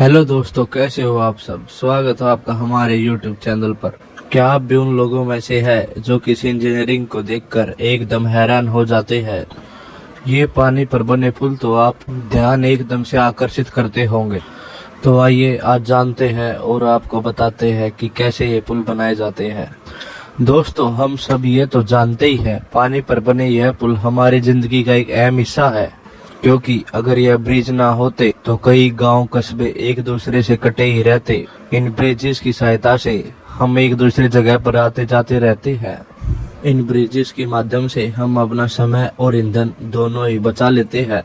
Hello दोस्तों, कैसे हो आप सब। स्वागत है आपका हमारे YouTube चैनल पर। क्या आप भी उन लोगों में से है जो किसी इंजीनियरिंग को देखकर एकदम हैरान हो जाते हैं। ये पानी पर बने पुल तो आप ध्यान एकदम से आकर्षित करते होंगे। तो आइए आज जानते हैं और आपको बताते हैं कि कैसे ये पुल बनाए जाते हैं। दोस्तों, हम सब ये तो जानते ही हैं, पानी पर बने यह पुल हमारी जिंदगी का एक अहम हिस्सा है। क्योंकि अगर यह ब्रिज ना होते तो कई गांव कस्बे एक दूसरे से कटे ही रहते। इन ब्रिजेस की सहायता से हम एक दूसरे जगह पर आते जाते रहते हैं। इन ब्रिजेस के माध्यम से हम अपना समय और ईंधन दोनों ही बचा लेते हैं।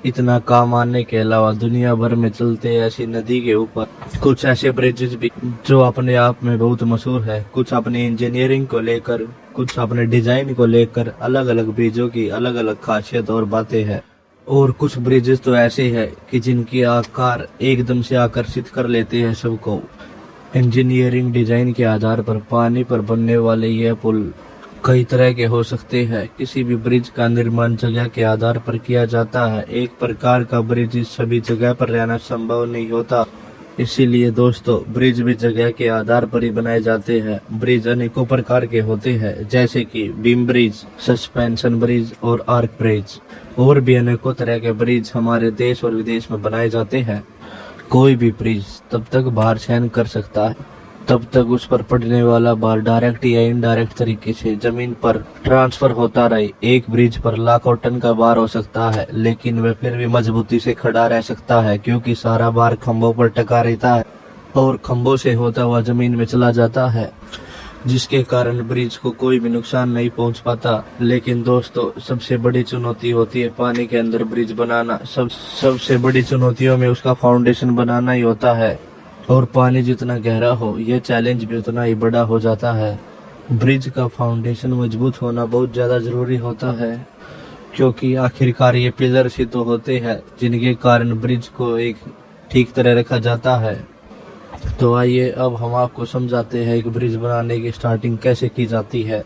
इतना काम आने के अलावा दुनिया भर में चलते ऐसी नदी के ऊपर कुछ ऐसे ब्रिजेस भी जो अपने आप में बहुत मशहूर है। कुछ अपनी इंजीनियरिंग को लेकर, कुछ अपने डिजाइन को लेकर अलग अलग ब्रिजों की अलग अलग खासियत और बातें हैं। और कुछ ब्रिजेस तो ऐसे हैं कि जिनकी आकार एकदम से आकर्षित कर लेते हैं सबको। इंजीनियरिंग डिजाइन के आधार पर पानी पर बनने वाले यह पुल कई तरह के हो सकते हैं। किसी भी ब्रिज का निर्माण जगह के आधार पर किया जाता है। एक प्रकार का ब्रिज सभी जगह पर रहना संभव नहीं होता। इसीलिए दोस्तों, ब्रिज भी जगह के आधार पर ही बनाए जाते हैं। ब्रिज अनेकों प्रकार के होते हैं, जैसे कि बीम ब्रिज, सस्पेंशन ब्रिज और आर्क ब्रिज। और भी अनेकों तरह के ब्रिज हमारे देश और विदेश में बनाए जाते हैं। कोई भी ब्रिज तब तक भार सहन कर सकता है तब तक उस पर पड़ने वाला भार डायरेक्ट या इनडायरेक्ट तरीके से जमीन पर ट्रांसफर होता रहे। एक ब्रिज पर लाखों टन का भार हो सकता है, लेकिन वह फिर भी मजबूती से खड़ा रह सकता है, क्योंकि सारा भार खंभों पर टका रहता है और खंभों से होता हुआ जमीन में चला जाता है, जिसके कारण ब्रिज को कोई भी नुकसान नहीं पहुंच पाता। लेकिन दोस्तों, सबसे बड़ी चुनौती होती है पानी के अंदर ब्रिज बनाना। सबसे बड़ी चुनौतियों में उसका फाउंडेशन बनाना ही होता है। और पानी जितना गहरा हो, यह चैलेंज भी उतना ही बड़ा हो जाता है। ब्रिज का फाउंडेशन मजबूत होना बहुत ज्यादा जरूरी होता है, क्योंकि आखिरकार ये पिलर्स ही तो होते हैं जिनके कारण ब्रिज को एक ठीक तरह रखा जाता है। तो आइए अब हम आपको समझाते हैं कि ब्रिज बनाने की स्टार्टिंग कैसे की जाती है।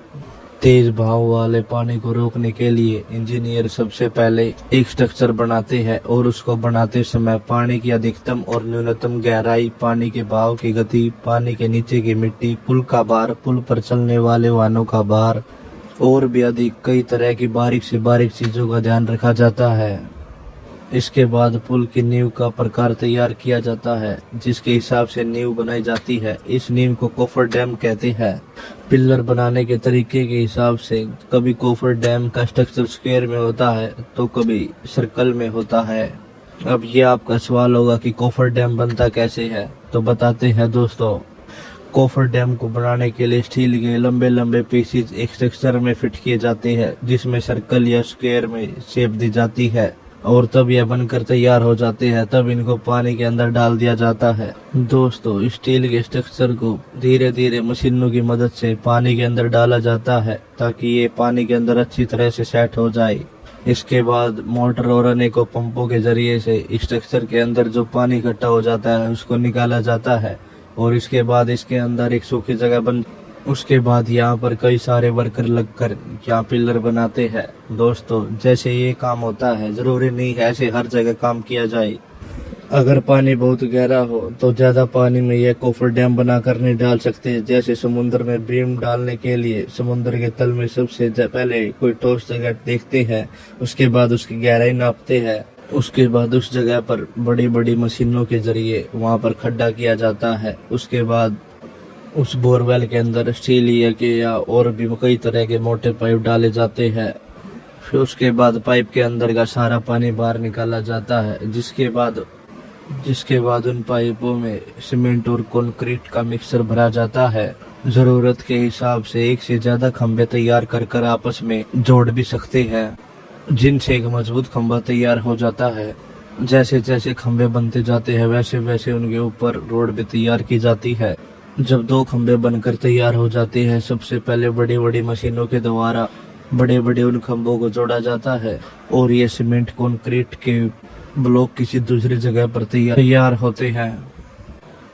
तेज बहाव वाले पानी को रोकने के लिए इंजीनियर सबसे पहले एक स्ट्रक्चर बनाते हैं और उसको बनाते समय पानी की अधिकतम और न्यूनतम गहराई, पानी के बहाव की गति, पानी के नीचे की मिट्टी, पुल का भार, पुल पर चलने वाले वाहनों का भार और भी अधिक कई तरह की बारीक से बारीक चीजों का ध्यान रखा जाता है। इसके बाद पुल की नींव का प्रकार तैयार किया जाता है, जिसके हिसाब से नींव बनाई जाती है। इस नींव को कोफर डैम कहते हैं। पिलर बनाने के तरीके के हिसाब से कभी कोफर डैम का स्ट्रक्चर स्क्वायर में होता है तो कभी सर्कल में होता है। अब ये आपका सवाल होगा कि कोफर डैम बनता कैसे है, तो बताते हैं दोस्तों। कोफर डैम को बनाने के लिए स्टील के लंबे लंबे पीसेज एक स्ट्रक्चर में फिट किए जाते हैं, जिसमें सर्कल या स्क्वायर में शेप दी जाती है और तब यह बनकर तैयार हो जाते हैं। तब इनको पानी के अंदर डाल दिया जाता है। दोस्तों, स्टील के स्ट्रक्चर को धीरे धीरे मशीनों की मदद से पानी के अंदर डाला जाता है, ताकि ये पानी के अंदर अच्छी तरह से सेट हो जाए। इसके बाद मोटर और अनेकों पंपों के जरिए से स्ट्रक्चर के अंदर जो पानी इकट्ठा हो जाता है उसको निकाला जाता है और इसके बाद इसके अंदर एक सूखी जगह उसके बाद यहाँ पर कई सारे वर्कर लगकर यहाँ पिलर बनाते हैं। दोस्तों, जैसे ये काम होता है, जरूरी नहीं है ऐसे हर जगह काम किया जाए। अगर पानी बहुत गहरा हो तो ज्यादा पानी में यह कोफर डैम बनाकर नहीं डाल सकते। जैसे समुद्र में बीम डालने के लिए समुद्र के तल में सबसे पहले कोई ठोस जगह देखते हैं, उसके बाद उसकी गहराई नापते हैं, उसके बाद उस जगह पर बड़ी बड़ी मशीनों के जरिए वहां पर खड्डा किया जाता है। उसके बाद उस बोरवेल के अंदर स्टील या और भी कई तरह के मोटे पाइप डाले जाते हैं। फिर उसके बाद पाइप के अंदर का सारा पानी बाहर निकाला जाता है, जिसके बाद उन पाइपों में सीमेंट और कंक्रीट का मिक्सचर भरा जाता है। जरूरत के हिसाब से एक से ज्यादा खंभे तैयार कर आपस में जोड़ भी सकते हैं, जिनसे एक मजबूत खंभा तैयार हो जाता है। जैसे जैसे खंभे बनते जाते हैं वैसे वैसे उनके ऊपर रोड भी तैयार की जाती है। जब दो खंभे बनकर तैयार हो जाते हैं, सबसे पहले बड़ी बड़ी मशीनों के द्वारा बड़े बड़े उन खंभों को जोड़ा जाता है और ये सीमेंट कंक्रीट के ब्लॉक किसी दूसरी जगह पर तैयार होते हैं।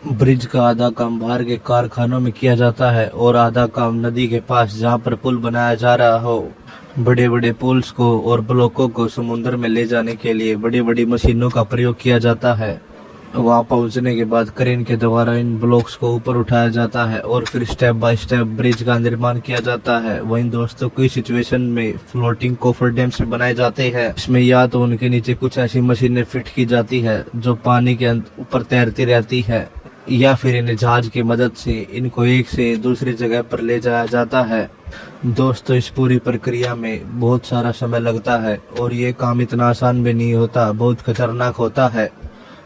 ब्रिज का आधा काम बाहर के कारखानों में किया जाता है और आधा काम नदी के पास, जहाँ पर पुल बनाया जा रहा हो। बड़े बड़े पुल्स को और ब्लॉकों को समुद्र में ले जाने के लिए बड़ी बड़ी मशीनों का प्रयोग किया जाता है। वहां पहुंचने के बाद क्रेन के द्वारा इन ब्लॉक्स को ऊपर उठाया जाता है और फिर स्टेप बाय स्टेप ब्रिज का निर्माण किया जाता है। वहीं दोस्तों कई सिचुएशन में फ्लोटिंग कोफर डैम्स बनाए जाते हैं। इसमें या तो उनके नीचे कुछ ऐसी मशीनें फिट की जाती है जो पानी के ऊपर तैरती रहती है, या फिर इन जहाज की मदद से इनको एक से दूसरी जगह पर ले जाया जाता है। दोस्तों इस पूरी प्रक्रिया में बहुत सारा समय लगता है और ये काम इतना आसान भी नहीं होता, बहुत खतरनाक होता है।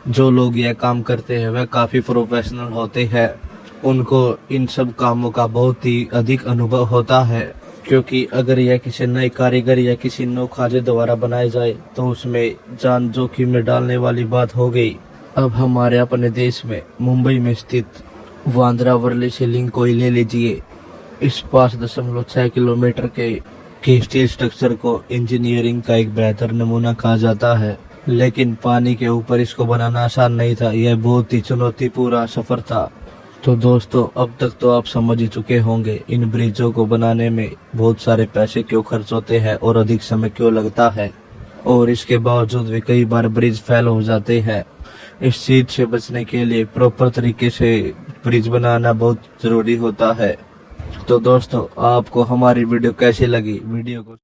जो लोग यह काम करते हैं वह काफी प्रोफेशनल होते हैं, उनको इन सब कामों का बहुत ही अधिक अनुभव होता है, क्योंकि अगर यह किसी नए कारीगर या किसी नौखाजे द्वारा बनाए जाए तो उसमें जान जोखिम में डालने वाली बात हो गई। अब हमारे अपने देश में मुंबई में स्थित वांद्रा वर्ली शिलिंग को ही ले लीजिए। इस 5.6 किलोमीटर के स्टील स्ट्रक्चर को इंजीनियरिंग का एक बेहतर नमूना कहा जाता है, लेकिन पानी के ऊपर इसको बनाना आसान नहीं था। यह बहुत ही चुनौतीपूर्ण सफर था। तो दोस्तों अब तक तो आप समझ ही चुके होंगे इन ब्रिजों को बनाने में बहुत सारे पैसे क्यों खर्च होते हैं और अधिक समय क्यों लगता है, और इसके बावजूद भी कई बार ब्रिज फेल हो जाते हैं। इस चीज से बचने के लिए प्रॉपर तरीके से ब्रिज बनाना बहुत जरूरी होता है। तो दोस्तों आपको हमारी वीडियो कैसी लगी? वीडियो को